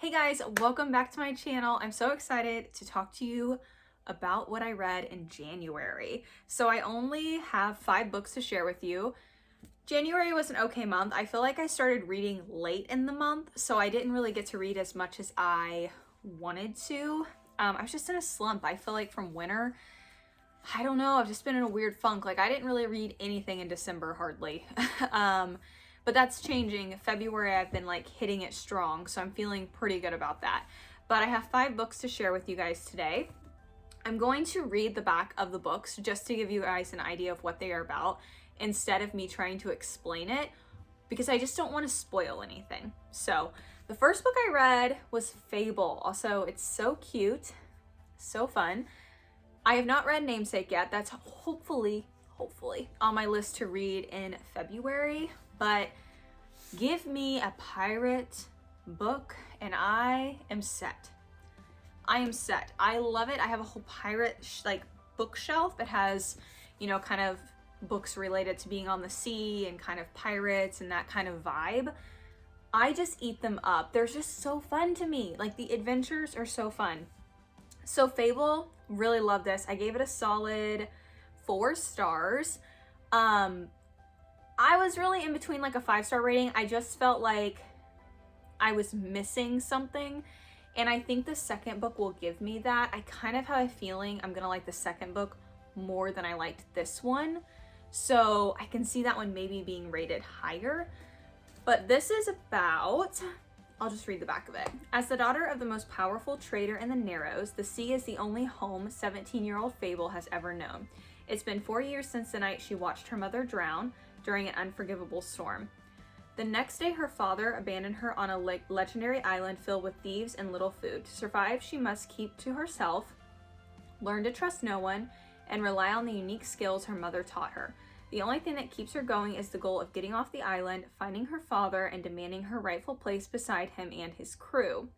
Hey guys, welcome back to my channel. I'm so excited to talk to you about what I read in January. So I only have 5 books to share with you. January was an okay month. I feel like I started reading late in the month, so I didn't really get to read as much as I wanted to. I was just in a slump. I feel like from winter, I don't know, I've just been in a weird funk. Like I didn't really read anything in December hardly. But that's changing. February I've been like hitting it strong, so I'm feeling pretty good about that. But I have 5 books to share with you guys today. I'm going to read the back of the books just to give you guys an idea of what they are about instead of me trying to explain it, because I just don't want to spoil anything. So the first book I read was Fable. Also, it's so cute, so fun. I have not read Namesake yet. That's hopefully on my list to read in February, but give me a pirate book and I am set. I am set. I love it. I have a whole pirate bookshelf that has, you know, kind of books related to being on the sea and kind of pirates and that kind of vibe. I just eat them up. They're just so fun to me. Like the adventures are so fun. So Fable, really love this. I gave it a solid 4 stars. I was really in between like a 5-star rating. I just felt like I was missing something. And I think the second book will give me that. I kind of have a feeling I'm gonna like the second book more than I liked this one. So I can see that one maybe being rated higher. But this is about, I'll just read the back of it. As the daughter of the most powerful trader in the Narrows, the sea is the only home 17-year-old Fable has ever known. It's been 4 years since the night she watched her mother drown during an unforgivable storm. The next day, her father abandoned her on a legendary island filled with thieves and little food. To survive, she must keep to herself, learn to trust no one, and rely on the unique skills her mother taught her. The only thing that keeps her going is the goal of getting off the island, finding her father, and demanding her rightful place beside him and his crew.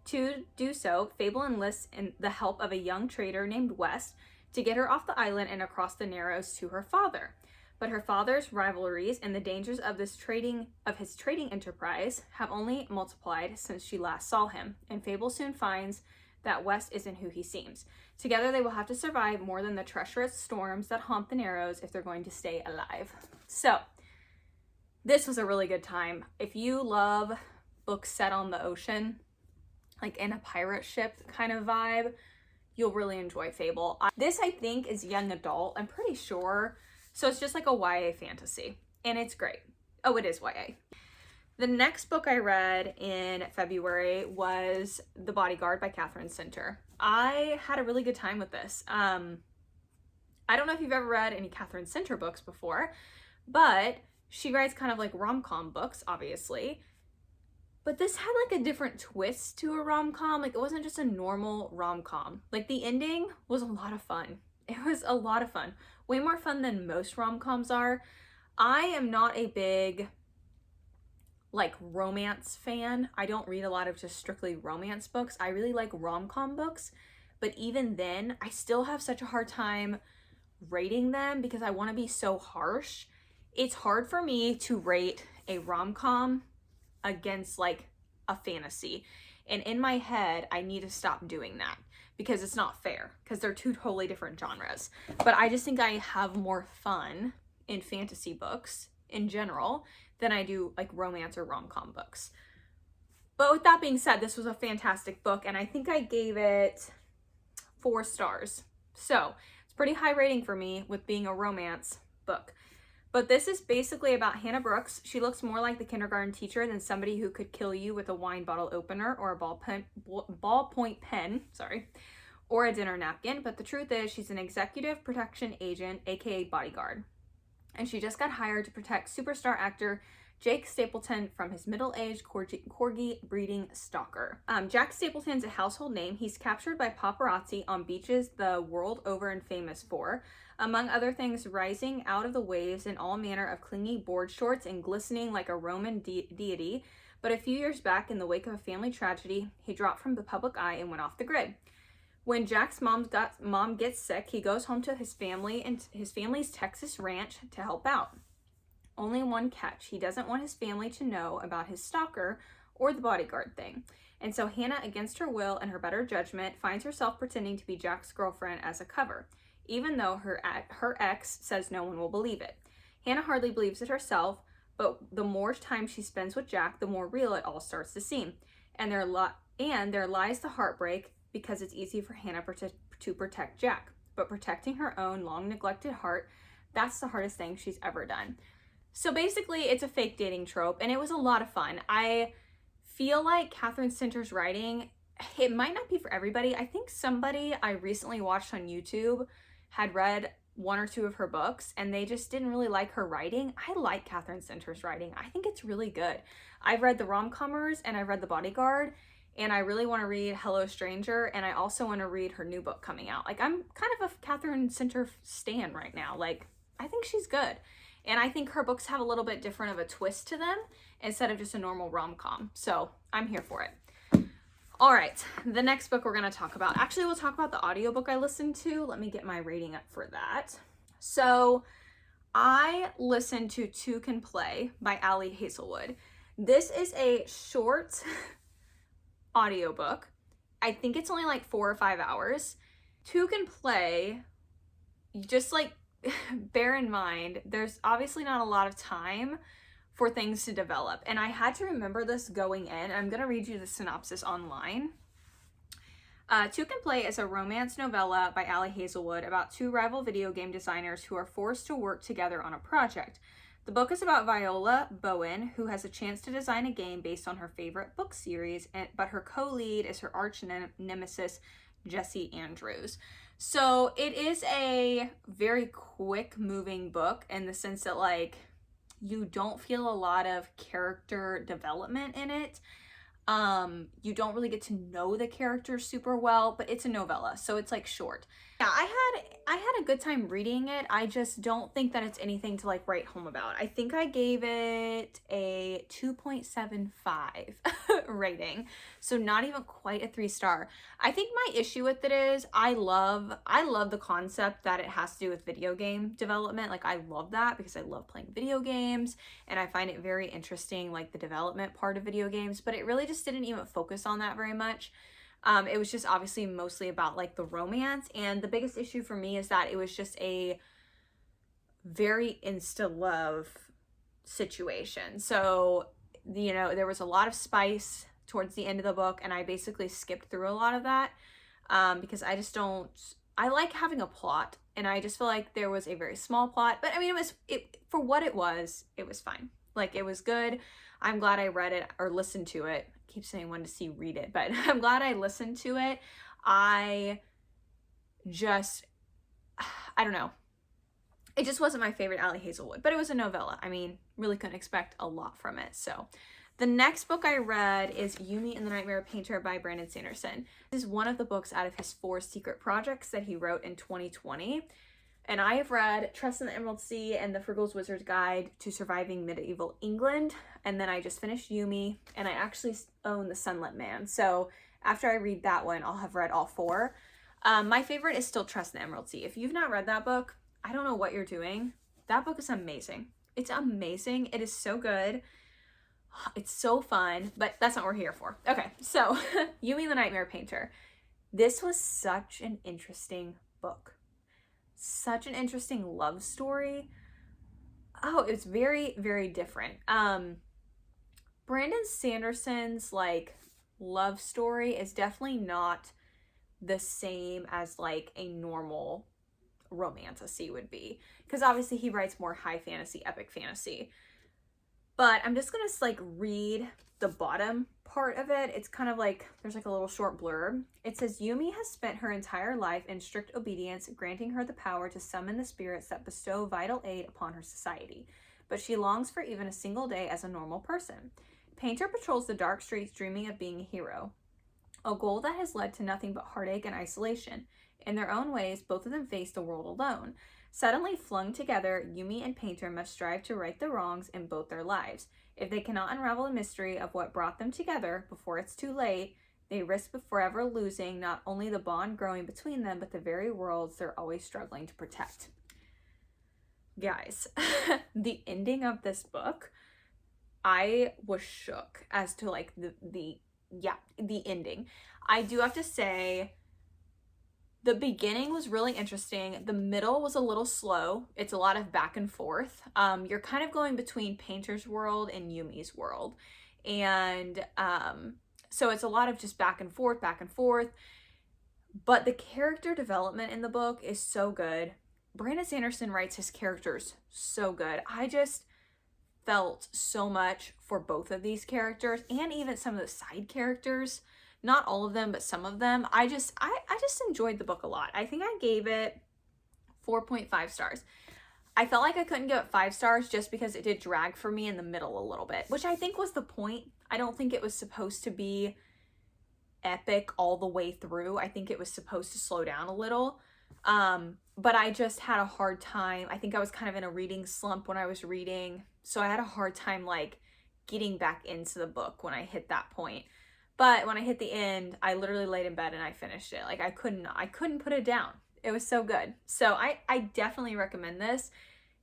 To do so, Fable enlists in the help of a young trader named West to get her off the island and across the Narrows to her father. But her father's rivalries and the dangers of his trading enterprise have only multiplied since she last saw him, and Fable soon finds that West isn't who he seems. Together they will have to survive more than the treacherous storms that haunt the Narrows if they're going to stay alive. So this was a really good time. If you love books set on the ocean, like in a pirate ship kind of vibe, you'll really enjoy Fable. This I think is young adult, I'm pretty sure. So it's just like a YA fantasy, and it's great. Oh, it is YA. The next book I read in February was The Bodyguard by Katherine Center. I had a really good time with this. I don't know if you've ever read any Katherine Center books before, but she writes kind of like rom-com books, obviously. But this had like a different twist to a rom-com. Like it wasn't just a normal rom-com. Like the ending was a lot of fun. It was a lot of fun. Way more fun than most rom-coms are. I am not a big like romance fan. I don't read a lot of just strictly romance books. I really like rom-com books, but even then I still have such a hard time rating them because I want to be so harsh. It's hard for me to rate a rom-com against like a fantasy, and in my head I need to stop doing that because it's not fair, because they're 2 totally different genres. But I just think I have more fun in fantasy books in general than I do like romance or rom-com books. But with that being said, this was a fantastic book, and I think I gave it 4 stars. So it's pretty high rating for me with being a romance book. But this is basically about Hannah Brooks. She looks more like the kindergarten teacher than somebody who could kill you with a wine bottle opener or a ballpoint pen, or a dinner napkin. But the truth is she's an executive protection agent, aka bodyguard. And she just got hired to protect superstar actor Jake Stapleton from his middle-aged corgi breeding stalker. Jack Stapleton's a household name. He's captured by paparazzi on beaches the world over and famous for, among other things, rising out of the waves in all manner of clingy board shorts and glistening like a Roman deity. But a few years back, in the wake of a family tragedy, he dropped from the public eye and went off the grid. When Jack's mom gets sick, he goes home to his family and his family's Texas ranch to help out. Only one catch: he doesn't want his family to know about his stalker or the bodyguard thing. And so Hannah, against her will and her better judgment, finds herself pretending to be Jack's girlfriend as a cover, even though her ex says no one will believe it. Hannah hardly believes it herself, but the more time she spends with Jack, the more real it all starts to seem. And there lies the heartbreak, because it's easy for Hannah to protect Jack. But protecting her own long-neglected heart, that's the hardest thing she's ever done. So basically, it's a fake dating trope, and it was a lot of fun. I feel like Katherine Sinter's writing, it might not be for everybody. I think somebody I recently watched on YouTube had read one or two of her books, and they just didn't really like her writing. I like Katherine Sinter's writing. I think it's really good. I've read the Rom-Commers, and I've read The Bodyguard, and I really want to read Hello Stranger, and I also want to read her new book coming out. Like, I'm kind of a Katherine Sinter stan right now. Like, I think she's good. And I think her books have a little bit different of a twist to them instead of just a normal rom-com. So I'm here for it. All right, the next book we're going to talk about. Actually, we'll talk about the audiobook I listened to. Let me get my rating up for that. So I listened to Two Can Play by Ali Hazelwood. This is a short audiobook. I think it's only like 4 or 5 hours. Two Can Play, just like, bear in mind, there's obviously not a lot of time for things to develop. And I had to remember this going in. I'm going to read you the synopsis online. Two Can Play is a romance novella by Ali Hazelwood about two rival video game designers who are forced to work together on a project. The book is about Viola Bowen, who has a chance to design a game based on her favorite book series, but her co-lead is her arch nemesis, Jesse Andrews. So it is a very quick moving book in the sense that, like, you don't feel a lot of character development in it. You don't really get to know the characters super well, but it's a novella, so it's like short. Yeah, I had a good time reading it. I just don't think that it's anything to like write home about. I think I gave it a 2.75 rating, so not even quite a 3-star. I think my issue with it is I love the concept that it has to do with video game development. Like, I love that because I love playing video games and I find it very interesting, like the development part of video games, but it really just didn't even focus on that very much. It was just obviously mostly about like the romance, and the biggest issue for me is that it was just a very insta-love situation. So, you know, there was a lot of spice towards the end of the book, and I basically skipped through a lot of that because I like having a plot, and I just feel like there was a very small plot. But I mean, for what it was fine. Like, it was good. I'm glad I read it or listened to it. I keep saying I wanted to see read it, but I'm glad I listened to it. I don't know. It just wasn't my favorite Ali Hazelwood, but it was a novella. I mean, really couldn't expect a lot from it. So the next book I read is Yumi and the Nightmare Painter by Brandon Sanderson. This is one of the books out of his 4 secret projects that he wrote in 2020. And I have read Trust in the Emerald Sea and The Frugal's Wizard's Guide to Surviving Medieval England. And then I just finished Yumi, and I actually own The Sunlit Man. So after I read that one, I'll have read all 4. My favorite is still Trust in the Emerald Sea. If you've not read that book, I don't know what you're doing. That book is amazing. It's amazing. It is so good. It's so fun, but that's not what we're here for. Okay, so Yumi the Nightmare Painter. This was such an interesting book. Such an interesting love story. Oh, it's very, very different. Brandon Sanderson's like love story is definitely not the same as like a normal romantasy would be, because obviously he writes more high fantasy, epic fantasy. But I'm just gonna like read the bottom part of it. It's kind of like, there's like a little short blurb. It says, Yumi has spent her entire life in strict obedience, granting her the power to summon the spirits that bestow vital aid upon her society. But she longs for even a single day as a normal person. Painter patrols the dark streets dreaming of being a hero, a goal that has led to nothing but heartache and isolation. In their own ways, both of them face the world alone. Suddenly flung together, Yumi and Painter must strive to right the wrongs in both their lives. If they cannot unravel the mystery of what brought them together before it's too late, they risk forever losing not only the bond growing between them, but the very worlds they're always struggling to protect. Guys, the ending of this book, I was shook as to like the yeah, the ending. I do have to say, the beginning was really interesting. The middle was a little slow. It's a lot of back and forth. You're kind of going between Painter's world and Yumi's world. And so it's a lot of just back and forth, back and forth. But the character development in the book is so good. Brandon Sanderson writes his characters so good. I just felt so much for both of these characters and even some of the side characters. Not all of them, but some of them. I just enjoyed the book a lot. I think I gave it 4.5 stars. I felt like I couldn't give it 5 stars just because it did drag for me in the middle a little bit, which I think was the point. I don't think it was supposed to be epic all the way through. I think it was supposed to slow down a little. But I just had a hard time. I think I was kind of in a reading slump when I was reading. So I had a hard time like getting back into the book when I hit that point. But when I hit the end, I literally laid in bed and I finished it. Like I couldn't put it down. It was so good. So I definitely recommend this.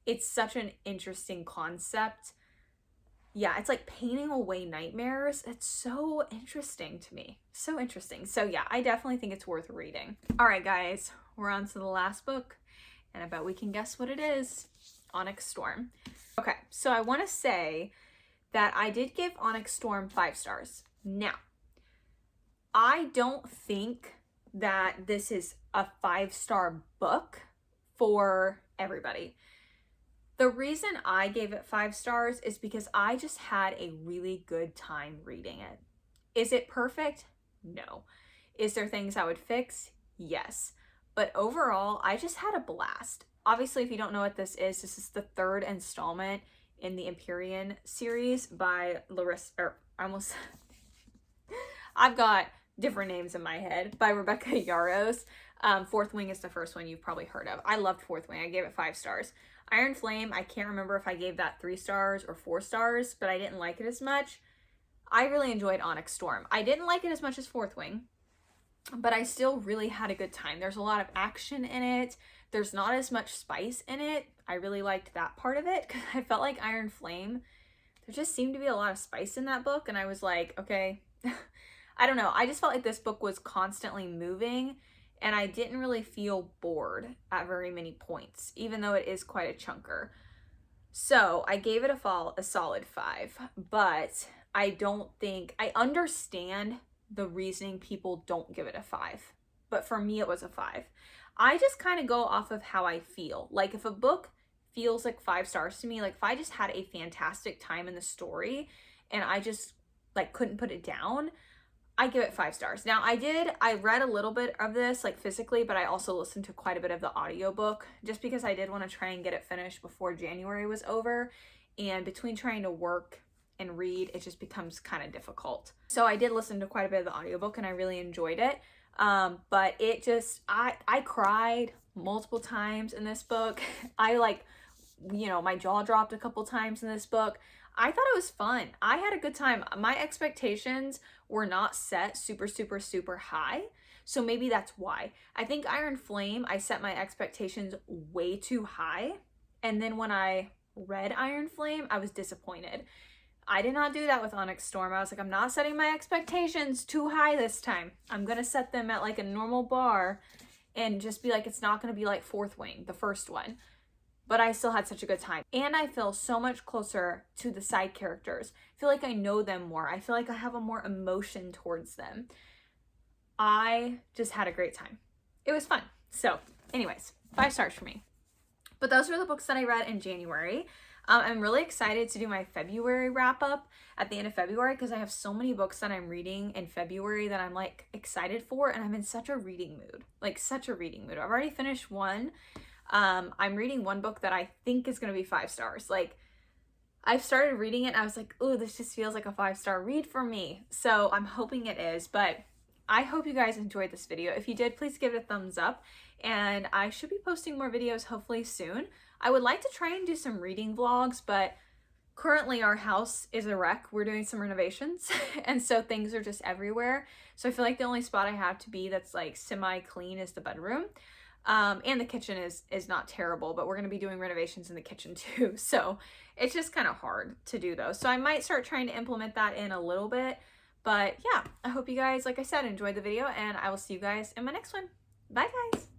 It's such an interesting concept. Yeah, it's like painting away nightmares. It's so interesting to me. So interesting. So yeah, I definitely think it's worth reading. All right, guys, we're on to the last book. And I bet we can guess what it is. Onyx Storm. Okay, so I want to say that I did give Onyx Storm 5 stars. Now, I don't think that this is a 5-star book for everybody. The reason I gave it 5 stars is because I just had a really good time reading it. Is it perfect? No. Is there things I would fix? Yes. But overall, I just had a blast. Obviously, if you don't know what this is the 3rd installment in the Empyrean series by Larissa, I've got different names in my head, by Rebecca Yarros. Fourth Wing is the first one you've probably heard of. I loved Fourth Wing. I gave it 5 stars. Iron Flame, I can't remember if I gave that 3 stars or 4 stars, but I didn't like it as much. I really enjoyed Onyx Storm. I didn't like it as much as Fourth Wing, but I still really had a good time. There's a lot of action in it. There's not as much spice in it. I really liked that part of it because I felt like Iron Flame, there just seemed to be a lot of spice in that book, and I was like, okay. I don't know. I just felt like this book was constantly moving, and I didn't really feel bored at very many points, even though it is quite a chunker. So I gave it a solid 5, but I understand the reasoning people don't give it a 5, but for me it was a 5. I just kind of go off of how I feel. Like if a book feels like 5 stars to me, like if I just had a fantastic time in the story and I just like couldn't put it down, I give it 5 stars. Now I read a little bit of this like physically, but I also listened to quite a bit of the audiobook just because I did want to try and get it finished before January was over. And between trying to work and read, it just becomes kind of difficult. So I did listen to quite a bit of the audiobook and I really enjoyed it. But it just, I cried multiple times in this book. I my jaw dropped a couple times in this book. I thought it was fun. I had a good time. My expectations were not set super, super, super high. So maybe that's why. I think Iron Flame, I set my expectations way too high. And then when I read Iron Flame, I was disappointed. I did not do that with Onyx Storm. I was like, I'm not setting my expectations too high this time. I'm going to set them at like a normal bar and just be like, it's not going to be like Fourth Wing, the first one. But I still had such a good time. And I feel so much closer to the side characters. I feel like I know them more. I feel like I have a more emotion towards them. I just had a great time. It was fun. So anyways, 5 stars for me. But those were the books that I read in January. I'm really excited to do my February wrap up at the end of February because I have so many books that I'm reading in February that I'm like excited for, and I'm in such a reading mood. Like such a reading mood. I've already finished one. I'm reading one book that I think is going to be 5 stars. Like I've started reading it and I was like, oh, this just feels like a 5-star read for me. So I'm hoping it is, but I hope you guys enjoyed this video. If you did, please give it a thumbs up, and I should be posting more videos hopefully soon. I would like to try and do some reading vlogs, but currently our house is a wreck. We're doing some renovations and so things are just everywhere. So I feel like the only spot I have to be that's like semi-clean is the bedroom. And the kitchen is not terrible, but we're going to be doing renovations in the kitchen too. So it's just kind of hard to do those. So I might start trying to implement that in a little bit, But yeah, I hope you guys, like I said, enjoyed the video, and I will see you guys in my next one. Bye, guys!